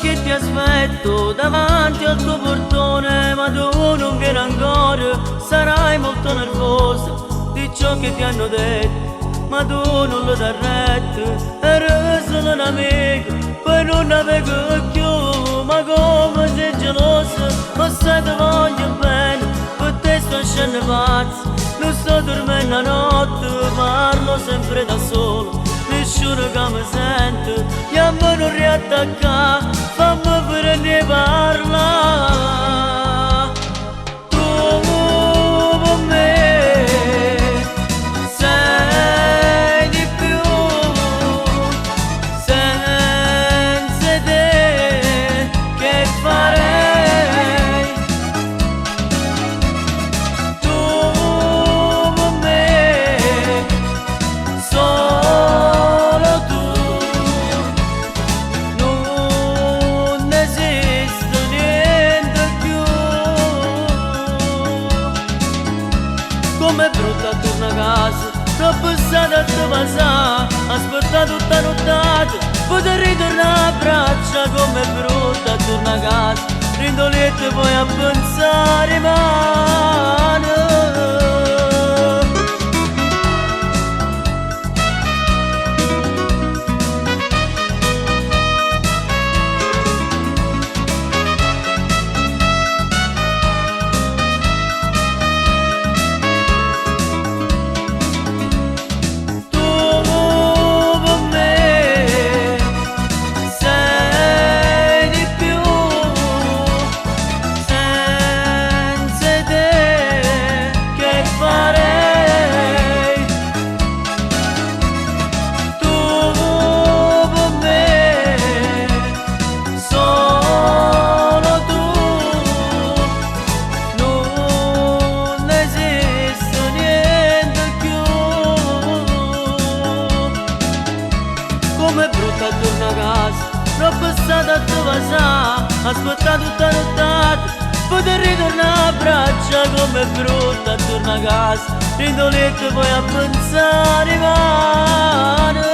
che ti aspetto davanti al tuo portone, ma tu non vieni ancora, sarai molto nervosa di ciò che ti hanno detto, ma tu non lo dai retto, eri solo un amico, poi non avevo più, ma come sei gelosa, ma sai ti voglio bene, per te sto scendendo pazzo, non sto dormendo a notte, parlo sempre da solo, nessuno che mi sente, chiamo non riattacca, fammi pure ne parla. Tu con me sei di più, senza te che farei? Tu con me solo tu, non esiste niente più. Com'è brutta torna a casa, troppo stata a te passare, aspetta tutta nottata, poter ritornare a braccia. Com'è brutta torna a casa, rindolette poi a pensare male. Com'è brutta torna a casa, troppo stata a te passare, aspetta tutta nottata, poter ritornare a braccia. Com'è brutta torna a casa, rindolette poi a pensare male.